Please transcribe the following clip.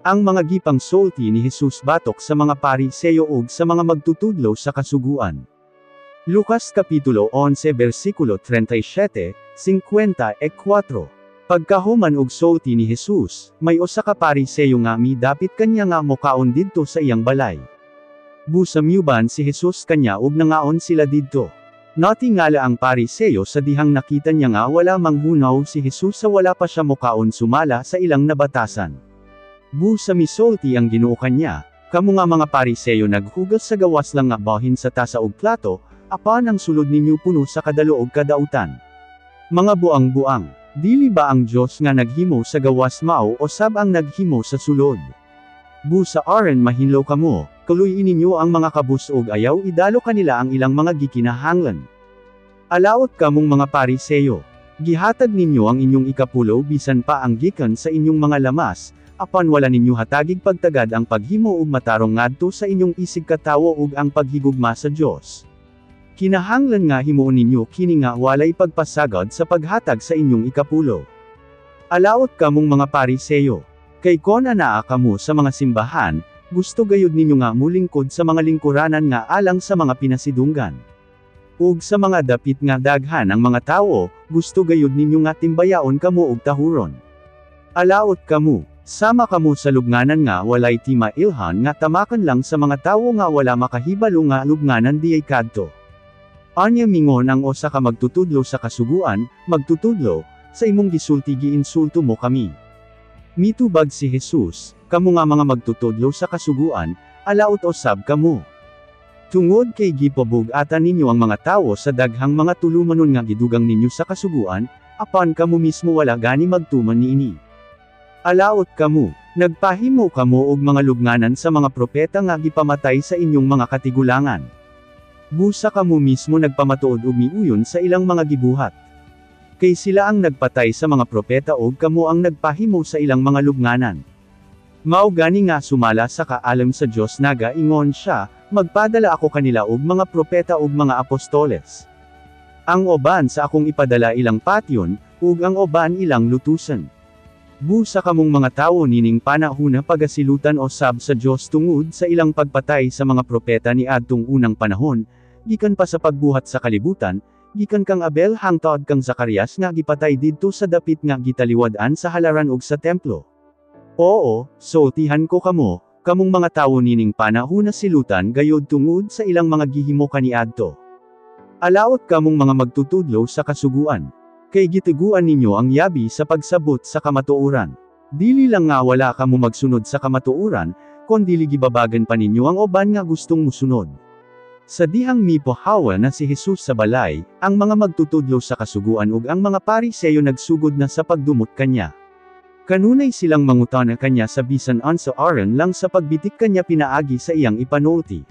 Ang mga gipang sulti ni Jesus batok sa mga Pariseyo ug sa mga magtutudlo sa kasuguan. Lucas Kapitulo 11 versikulo 37, 54. Pagkahuman og sulti ni Jesus, may usa ka Pariseyo nga midapit kanya nga mokaon didto sa iyang balay. Busamyuban si Jesus kanya ug nangaon sila didto. Natingala ang Pariseyo sa dihang nakita niya nga wala manghunaw si Jesus sa wala pa siya mokaon sumala sa ilang nabatasan. Busa misulti ang Ginoo kanya, kamo nga mga Pariseyo naghugas sa gawas lang nga bahin sa tasa ug plato, apan ang sulod ninyo puno sa kadalo ug kadautan. Mga buang-buang, dili ba ang Dios nga naghimo sa gawas mao o sab ang naghimo sa sulod? Busa aron mahinlaw kamo, kaluy ninyo ang mga kabus ug ayaw idalo kanila ang ilang mga gikinahanglan. Alaot kamong mga Pariseyo, gihatag ninyo ang inyong ikapulo bisan pa ang gikan sa inyong mga lamas, apan wala ninyo hatagig pagtagad ang paghimo ug matarong ngadto sa inyong isig katawo ug ang paghigugma sa Dios. Kinahanglan nga himuon ninyo kini nga walay pagpasagad sa paghatag sa inyong ikapulo. Alaot kamong mga Pariseyo, kay kon anaa kamo sa mga simbahan, gusto gayud ninyo nga mulingkod sa mga lingkuranan nga alang sa mga pinasidunggan. Ug sa mga dapit nga daghan ang mga tawo, gusto gayud ninyo nga timbayaon kamo og tahuron. Alaot kamo, sama kamo sa lubnganan nga walay timailhan nga tamakan lang sa mga tawo nga wala makahibalo nga lubnganan diay kadto. Anya mingon ang usa ka magtutudlo sa kasuguan, magtutudlo, sa imong gisulti giinsulto mo kami. Mitubag si Jesus, kamo nga mga magtutudlo sa kasuguan, alaot usab kamo. Tungod kay gipabug-atan ninyo ang mga tawo sa daghang mga tulumanon nga gidugang ninyo sa kasuguan, apan kamo mismo wala gani magtuman niini. Alaot kamo, nagpahimo kamo og mga lubnganan sa mga propeta nga gipamatay sa inyong mga katigulangan. Busa kamo mismo nagpamatuod ug miuyon sa ilang mga gibuhat. Kay sila ang nagpatay sa mga propeta ug kamo ang nagpahimo sa ilang mga lubnganan. Mao gani nga sumala sa kaalam sa Dios naga ingon siya, magpadala ako kanila og mga propeta ug mga apostoles. Ang oban sa akong ipadala ilang patyon, ug ang oban ilang lutusan. Busa kamong mga tawo nining panahon pagasilutan o sab sa Dios tungod sa ilang pagpatay sa mga propeta ni adtong unang panahon, gikan pa sa pagbuhat sa kalibutan, gikan kang Abel hangtod kang Zacarias nga gipatay didto sa dapit nga gitaliwad-an sa halaran ug sa templo. Oo, sultihan ko kamo, kamong mga tawo nining panahon silutan gayod tungod sa ilang mga gihimo kaniadto. Alaot kamong mga magtutudlo sa kasuguan. Kay gituguan ninyo ang yabi sa pagsabot sa kamatuoran. Dili lang nga wala kamo magsunod sa kamatuoran, kon dili gibabagan pa ninyo ang oban nga gustong musunod. Sa dihang mipohawa na si Jesus sa balay, ang mga magtutudlo sa kasuguan ug ang mga Pariseyo nagsugod na sa pagdumot kanya. Kanunay silang mangutana kanya sa bisan ansa aron lang sa pagbitik kanya pinaagi sa iyang ipanulti.